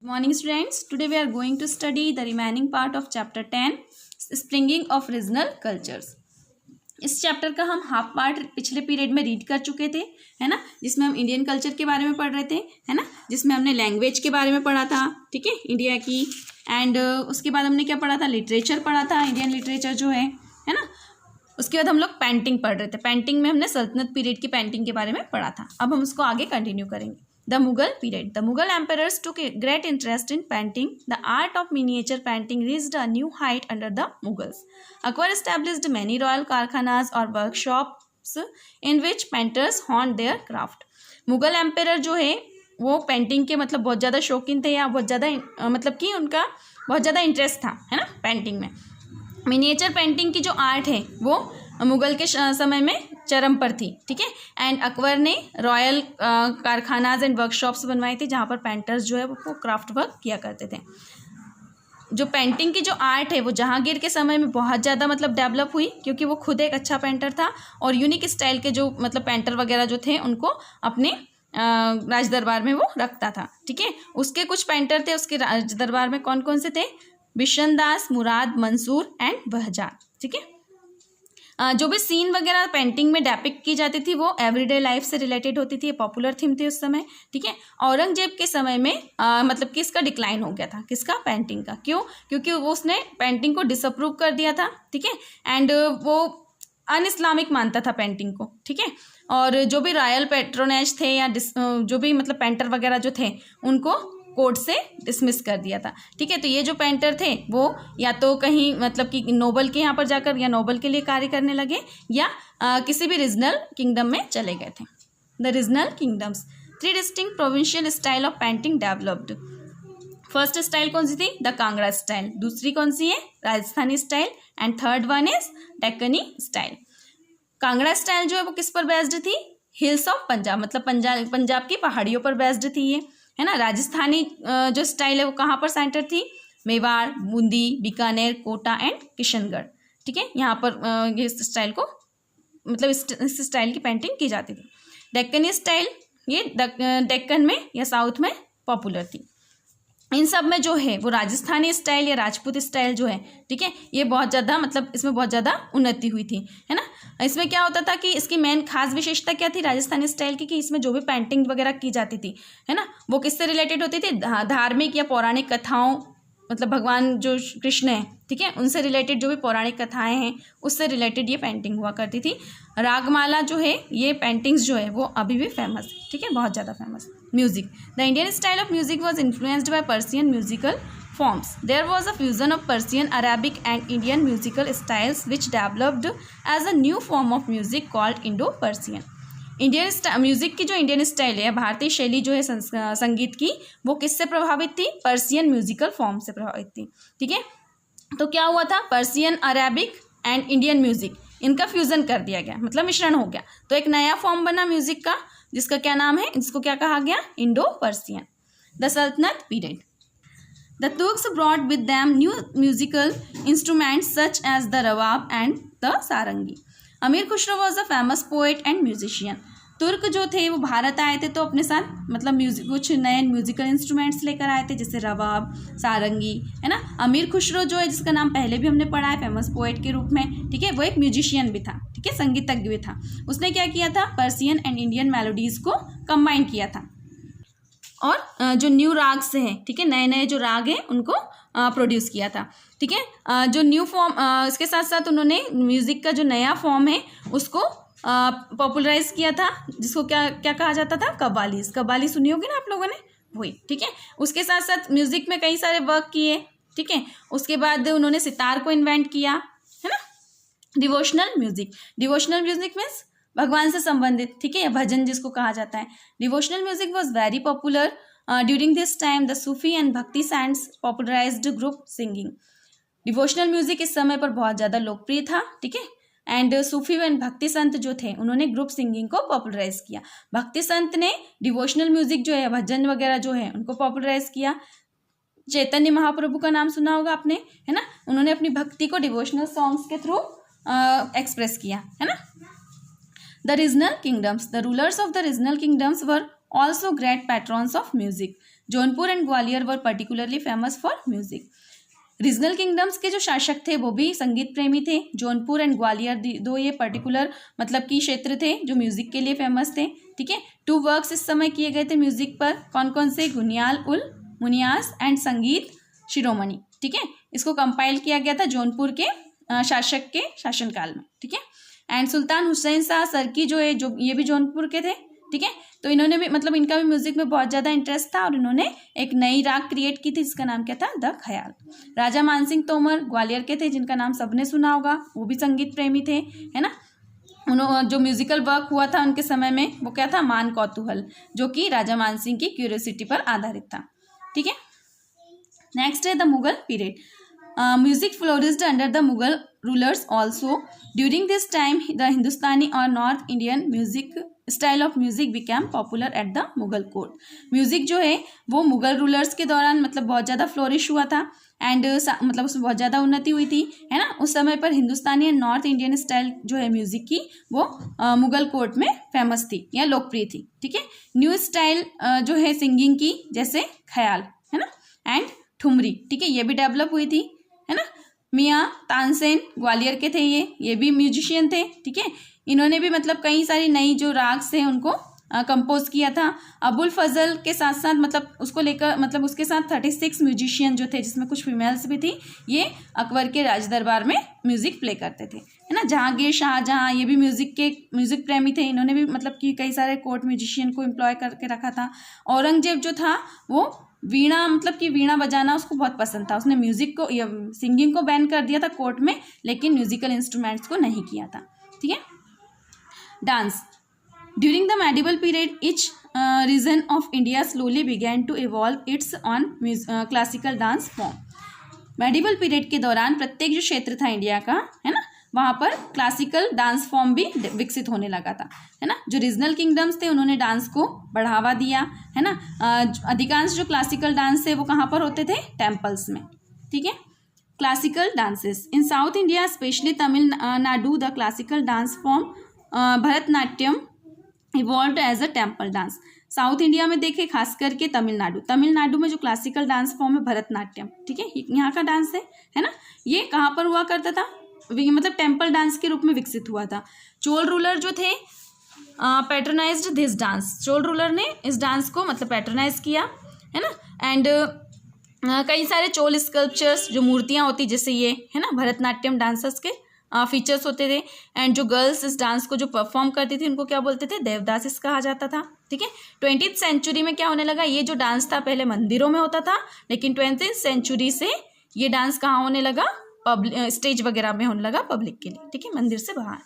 Morning students, today we are going to study the remaining part of chapter 10 springing of regional cultures. इस chapter का हम half part पिछले period में read कर चुके थे, है ना, जिसमें हम इंडियन कल्चर के बारे में पढ़ रहे थे, है ना, जिसमें हमने लैंग्वेज के बारे में पढ़ा था, ठीक है, इंडिया की। एंड उसके बाद हमने क्या पढ़ा था, लिटरेचर पढ़ा था, इंडियन लिटरेचर जो है ना। उसके बाद हम लोग पेंटिंग पढ़ रहे थे। पेंटिंग में हमने सल्तनत पीरियड की पेंटिंग के बारे में पढ़ा था। अब हम उसको आगे कंटिन्यू करेंगे। The Mughal period. The Mughal emperors took a great interest in painting. The art of miniature painting reached a new height under the Mughals. Akbar established many royal karkhanas or workshops in which painters honed their craft. Mughal ampere जो है वो painting के मतलब बहुत ज़्यादा शौकीन थे, या बहुत ज़्यादा मतलब कि उनका बहुत ज़्यादा इंटरेस्ट था, है ना, पेंटिंग में। मिनिएचर पेंटिंग की जो आर्ट है वो मुग़ल के समय में चरम पर थी, ठीक है। एंड अकबर ने रॉयल कारखानाज एंड वर्कशॉप्स बनवाई थी जहाँ पर पेंटर्स जो है वो क्राफ्ट वर्क किया करते थे। जो पेंटिंग की जो आर्ट है वो जहांगीर के समय में बहुत ज़्यादा मतलब डेवलप हुई, क्योंकि वो खुद एक अच्छा पेंटर था और यूनिक स्टाइल के जो मतलब पेंटर वगैरह जो थे उनको अपने राज दरबार में वो रखता था, ठीक है। उसके कुछ पेंटर थे उसके राज दरबार में, कौन कौन से थे, बिशन दास, मुराद, मंसूर एंड बहजाद, ठीक है। जो भी सीन वगैरह पेंटिंग में डेपिक्ट की जाती थी वो एवरीडे लाइफ से रिलेटेड होती थी, पॉपुलर थीम थी उस समय, ठीक है। औरंगजेब के समय में मतलब किसका डिक्लाइन हो गया था, किसका, पेंटिंग का। क्यों? क्योंकि वो उसने पेंटिंग को डिसअप्रूव कर दिया था, ठीक है। एंड वो अन इस्लामिक मानता था पेंटिंग को, ठीक है। और जो भी रॉयल पेट्रोनेज थे या जो भी मतलब पेंटर वगैरह जो थे उनको कोर्ट से डिसमिस कर दिया था, ठीक है। तो ये जो पेंटर थे वो या तो कहीं मतलब कि नोबल के यहाँ पर जाकर या नोबल के लिए कार्य करने लगे, या किसी भी रीजनल किंगडम में चले गए थे। The regional kingdoms, 3 distinct provincial style of painting developed. First style कौन सी थी, द कांगड़ा स्टाइल। दूसरी कौन सी है, Rajasthani style. And third one is Deccani style. Kangra style जो है वो किस पर बेस्ड थी, हिल्स ऑफ पंजाब, मतलब पंजाब की पहाड़ियों पर बेस्ड थी ये, है ना। राजस्थानी जो स्टाइल है वो कहाँ पर सेंटर थी, मेवाड़, बूंदी, बीकानेर, कोटा एंड किशनगढ़, ठीक है। यहाँ पर ये स्टाइल को मतलब इस स्टाइल की पेंटिंग की जाती थी। डेक्कनी स्टाइल ये डेक्कन में या साउथ में पॉपुलर थी। इन सब में जो है वो राजस्थानी स्टाइल या राजपूत स्टाइल जो है, ठीक है, ये बहुत ज़्यादा मतलब इसमें बहुत ज़्यादा उन्नति हुई थी, है ना। इसमें क्या होता था कि इसकी मेन खास विशेषता क्या थी राजस्थानी स्टाइल की, कि इसमें जो भी पेंटिंग वगैरह की जाती थी, है ना, वो किससे रिलेटेड होती थी, धार्मिक या पौराणिक कथाओं, मतलब भगवान जो कृष्ण है, ठीक है, उनसे रिलेटेड जो भी पौराणिक कथाएं हैं उससे रिलेटेड ये पेंटिंग हुआ करती थी। रागमाला जो है ये पेंटिंग्स जो है वो अभी भी फेमस है, ठीक है, बहुत ज़्यादा famous. Music, the Indian style of music was influenced by Persian musical forms. There was a fusion of Persian, Arabic and Indian musical styles which developed as a new form of music called Indo-Persian. Indian music की जो Indian style है, भारतीय शैली जो है संगीत की, वो किससे प्रभावित थी, पर्सियन म्यूजिकल फॉर्म से प्रभावित थी, ठीक है। तो क्या हुआ था, Persian, Arabic and Indian music इनका फ्यूजन कर दिया गया, मतलब मिश्रण हो गया, तो एक नया फॉर्म बना म्यूजिक का, जिसका क्या नाम है, जिसको क्या कहा गया, इंडो पर्सियन। द सल्तनत period, the Turks brought with them new musical instruments such as the rawab and the sarangi. अमीर Khusro was a famous poet and musician. तुर्क जो थे वो भारत आए थे तो अपने साथ मतलब म्यूजिक कुछ नए म्यूजिकल इंस्ट्रूमेंट्स लेकर आए थे, जैसे रवाब, सारंगी, है ना। अमीर खुसरो जो है जिसका नाम पहले भी हमने पढ़ा है फेमस पोएट के रूप में, ठीक है, वो एक म्यूजिशियन भी था, ठीक है, संगीतज्ञ भी था। उसने क्या किया था, पर्सियन एंड इंडियन मेलोडीज को कंबाइन किया था और जो न्यू राग से हैं, ठीक है, नए नए जो राग हैं उनको प्रोड्यूस किया था, ठीक है। जो न्यू फॉर्म इसके साथ साथ उन्होंने म्यूज़िक का जो नया फॉर्म है उसको पॉपुलराइज किया था, जिसको क्या क्या कहा जाता था, कव्वालीज। कव्वाली सुनी होगी ना आप लोगों ने, वही, ठीक है। उसके साथ साथ म्यूज़िक में कई सारे वर्क किए, ठीक है। उसके बाद उन्होंने सितार को इन्वेंट किया, है ना। Devotional music, devotional music means भगवान से संबंधित, ठीक है, या भजन जिसको कहा जाता है। Devotional music was very popular during this time. The Sufi and bhakti saints popularised group singing. Devotional music इस समय पर बहुत ज़्यादा लोकप्रिय था, ठीक है। एंड सूफी एंड भक्ति संत जो थे उन्होंने ग्रुप सिंगिंग को पॉपुलराइज किया। भक्ति संत ने डिवोशनल म्यूजिक जो है, भजन वगैरह जो है उनको पॉपुलराइज किया। चैतन्य महाप्रभु का नाम सुना होगा आपने, है ना, उन्होंने अपनी भक्ति को डिवोशनल सॉन्ग्स के थ्रू एक्सप्रेस किया, है ना। The regional kingdoms. The rulers of the regional kingdoms were also great patrons of music. Jaunpur and Gwalior were particularly famous for music. Regional kingdoms के जो शासक थे वो भी संगीत प्रेमी थे। जौनपुर एंड ग्वालियर दो ये पर्टिकुलर मतलब कि क्षेत्र थे जो म्यूजिक के लिए फेमस थे। ठीक है, 2 वर्क्स इस समय किए गए थे म्यूजिक पर, कौन कौन से, गुनियाल उल मुनियास एंड संगीत शिरोमणि। ठीक है, इसको कंपाइल किया गया था जौनपुर के शासक के शासनकाल में। ठीक है, एंड सुल्तान हुसैन शाह सरकी जो है, जो ये भी जौनपुर के थे। ठीक है, तो इन्होंने भी मतलब इनका भी म्यूजिक में बहुत ज़्यादा इंटरेस्ट था और इन्होंने एक नई राग क्रिएट की थी जिसका नाम क्या था, द ख्याल। राजा मानसिंह तोमर ग्वालियर के थे जिनका नाम सबने सुना होगा, वो भी संगीत प्रेमी थे, है ना। उन्होंने जो म्यूजिकल वर्क हुआ था उनके समय में वो क्या था, मान कौतूहल, जो कि राजा मानसिंह की क्यूरियोसिटी पर आधारित था। ठीक है, नेक्स्ट है the Mughal period. Music flourished under the Mughal rulers also. During this time, the Hindustani or North Indian music style of music became popular at the Mughal court. Music जो है वो मुगल रूलर्स के दौरान मतलब बहुत ज़्यादा फ्लोरिश हुआ था एंड मतलब उसमें बहुत ज़्यादा उन्नति हुई थी, है ना। उस समय पर हिंदुस्तानी एंड नॉर्थ इंडियन स्टाइल जो है म्यूजिक की वो मुगल कोर्ट में फेमस थी या लोकप्रिय थी। ठीक है, न्यू स्टाइल जो है सिंगिंग की, जैसे ख्याल, है ना, एंड ठुमरी, ठीक है, ये भी डेवलप हुई थी, है ना। मियाँ तानसेन ग्वालियर के थे, ये भी म्यूजिशियन थे। ठीक है, इन्होंने भी मतलब कई सारी नई जो राग्स थे उनको कंपोज किया था। अबुल फजल के साथ साथ मतलब उसको लेकर मतलब उसके साथ 36 म्यूजिशियन जो थे जिसमें कुछ फीमेल्स भी थी, ये अकबर के राज दरबार में म्यूजिक प्ले करते थे, है ना। जहांगीर शाहजहां ये भी म्यूजिक प्रेमी थे, इन्होंने भी मतलब कि कई सारे कोर्ट म्यूजिशियन को एम्प्लॉय करके रखा था। औरंगजेब जो था वो वीणा मतलब कि वीणा बजाना उसको बहुत पसंद था, उसने म्यूजिक को या सिंगिंग को बैन कर दिया था कोर्ट में, लेकिन म्यूजिकल इंस्ट्रूमेंट्स को नहीं किया था। ठीक है, dance. During the medieval period each region of India slowly began to evolve its own classical dance form. Medieval period के दौरान प्रत्येक जो क्षेत्र था इंडिया का, है ना, वहाँ पर क्लासिकल डांस फॉर्म भी विकसित होने लगा था, है ना। जो रीजनल किंगडम्स थे उन्होंने डांस को बढ़ावा दिया, है ना। अधिकांश जो क्लासिकल डांस है वो कहाँ पर होते थे, टेम्पल्स में। ठीक है, classical dances in South India specially Tamil Nadu the classical dance form Bharatanatyam evolved as a temple dance. South India में देखे खास करके तमिलनाडु में जो क्लासिकल डांस फॉर्म है भरतनाट्यम, ठीक है, यहाँ का डांस है ना, ये कहाँ पर हुआ करता था, मतलब टेम्पल डांस के रूप में विकसित हुआ था। चोल रूलर जो थे patronised this dance, Chola ruler ने इस डांस को मतलब पैट्रोनाइज किया, है ना। एंड कई सारे चोल स्कल्पचर्स जो मूर्तियाँ होती जैसे ये, है ना, भरतनाट्यम डांसर्स के फीचर्स होते थे। एंड जो गर्ल्स इस डांस को जो परफॉर्म करती थी उनको क्या बोलते थे, देवदास कहा जाता था। ठीक है, 20th सेंचुरी में क्या होने लगा, ये जो डांस था पहले मंदिरों में होता था, लेकिन 20th सेंचुरी से ये डांस कहाँ होने लगा, स्टेज वगैरह में होने लगा पब्लिक के लिए। ठीक है, मंदिर से बाहर।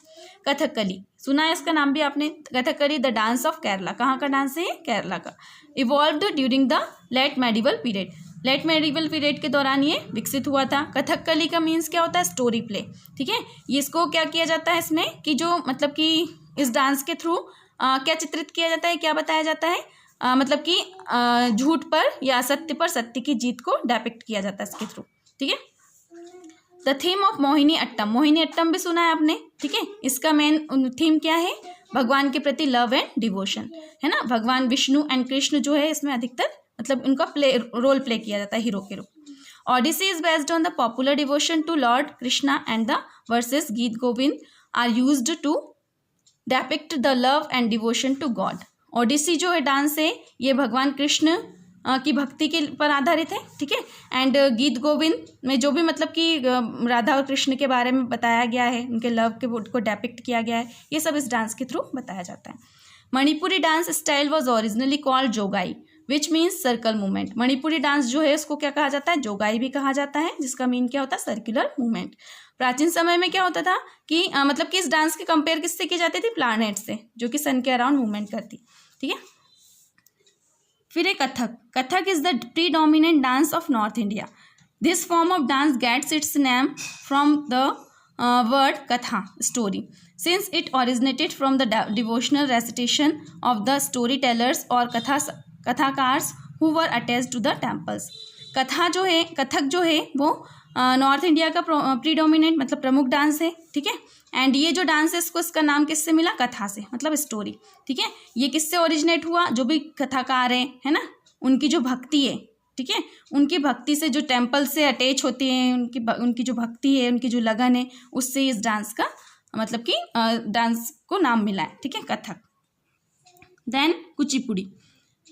कथकली सुना है इसका नाम भी आपने, Kathakali the dance of Kerala, कहाँ का डांस है, केरला का। Evolved during the late medieval period, late medieval period के दौरान ये विकसित हुआ था। कथकली का मीन्स क्या होता है, स्टोरी प्ले। ठीक है, ये इसको क्या किया जाता है इसमें कि जो मतलब कि इस डांस के थ्रू क्या चित्रित किया जाता है, क्या बताया जाता है, मतलब कि झूठ पर या असत्य पर सत्य की जीत को डेपिक्ट किया जाता है इसके थ्रू। ठीक है, the theme of Mohiniyattam, Mohiniyattam भी सुना है आपने। ठीक है, इसका मेन थीम क्या है, भगवान के प्रति लव एंड डिवोशन, है ना। भगवान विष्णु एंड कृष्ण जो है इसमें अधिकतर मतलब उनका रोल प्ले किया जाता है हीरो के रूप। Odissi is based on the popular devotion to lord Krishna and the verses Geet Govind are used to depict the love and devotion to god. Odissi जो है डांस है ये भगवान कृष्ण की भक्ति के पर आधारित है। ठीक है, एंड गीत गोविंद में जो भी मतलब कि राधा और कृष्ण के बारे में बताया गया है, उनके लव के को डेपिक्ट किया गया है, ये सब इस डांस के थ्रू बताया जाता है। Manipuri dance style was originally called Jogai which means circle movement. Manipuri dance जो है उसको क्या कहा जाता है, जोगाई भी कहा जाता है, जिसका मीन क्या होता है, सर्कुलर मूवमेंट। प्राचीन समय में क्या होता था कि मतलब कि इस डांस के कंपेयर किससे की जाती थी, प्लैनेट से, जो कि सन के अराउंड मूवमेंट करती। ठीक है, फिर है Kathak. Kathak is the predominant dance of North India. This form of dance gets its name from the word katha, story, since it originated from the devotional recitation of the storytellers or कथाकार्स who were attached to the temples। Kathak जो है वो north India का predominant मतलब प्रमुख dance है। ठीक है, and ये जो डांस है इसका नाम किससे मिला, कथा से, मतलब स्टोरी। ठीक है, ये किससे ओरिजिनेट हुआ, जो भी कथाकार है ना, उनकी जो भक्ति है, ठीक है, उनकी भक्ति से जो टेम्पल से अटैच होती हैं, उनकी जो भक्ति है, उनकी जो लगन है, उससे इस डांस का मतलब कि डांस को नाम मिला है, ठीक है, Kathak. Then Kuchipudi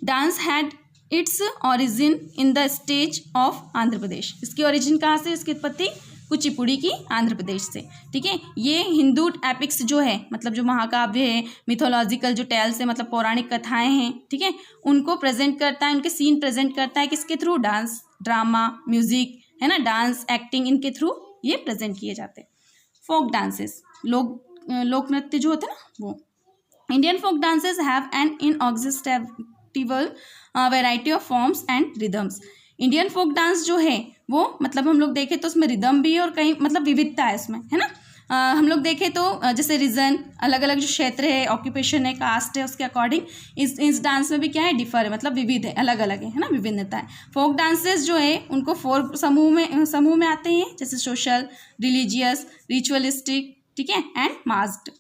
dance had its origin in the state of Andhra Pradesh. इसकी ओरिजिन कहाँ से, इसकी उत्पत्ति कुचिपुड़ी की आंध्र प्रदेश से, ठीक है। ये हिंदू एपिक्स जो है, मतलब जो महाकाव्य है, मिथोलॉजिकल जो टेल्स है, मतलब पौराणिक कथाएं हैं, ठीक है, उनको प्रेजेंट करता है, उनके सीन प्रेजेंट करता है किसके थ्रू, डांस, ड्रामा, म्यूजिक, है ना, डांस, एक्टिंग, इनके थ्रू ये प्रेजेंट किए जाते हैं। फोक डांसेस, लोक नृत्य जो होते हैं ना वो। Indian folk dances have an inexhaustible variety of forms and rhythms. Indian folk dance जो है वो मतलब हम लोग देखें तो उसमें रिदम भी है और कहीं मतलब विविधता है उसमें, है ना। हम लोग देखें तो जैसे रीजन, अलग अलग जो क्षेत्र है, ऑक्यूपेशन है, कास्ट है, उसके अकॉर्डिंग इस डांस में भी क्या है, डिफर है, मतलब विविध है, अलग अलग है ना, विभिन्नता है। फोक डांसेस जो है उनको 4 समूह में आते हैं, जैसे सोशल, रिलीजियस, रिचुअलिस्टिक, ठीक है, एंड मास्क्ड,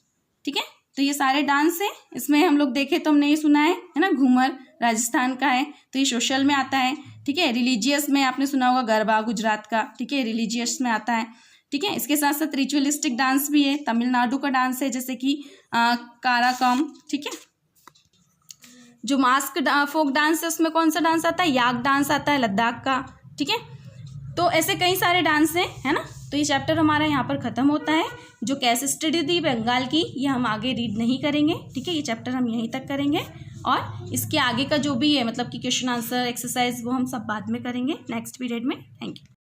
ठीक है। तो ये सारे डांस है। इसमें हम लोग देखें तो हमने ये सुना है ना, घूमर राजस्थान का है, तो ये सोशल में आता है, ठीक है। रिलीजियस में आपने सुना होगा गरबा गुजरात का, ठीक है, रिलीजियस में आता है, ठीक है। इसके साथ साथ रिचुअलिस्टिक डांस भी है, तमिलनाडु का डांस है, जैसे कि काराकम, ठीक है। जो मास्क फोक डांस है उसमें कौन सा डांस आता है, याक डांस आता है लद्दाख का, ठीक है। तो ऐसे कई सारे डांस हैं, है ना। तो ये चैप्टर हमारा यहाँ पर ख़त्म होता है। जो केस स्टडी थी बंगाल की, ये हम आगे रीड नहीं करेंगे, ठीक है, ये चैप्टर हम यहीं तक करेंगे, और इसके आगे का जो भी है मतलब कि क्वेश्चन आंसर एक्सरसाइज वो हम सब बाद में करेंगे नेक्स्ट पीरियड में। Thank you.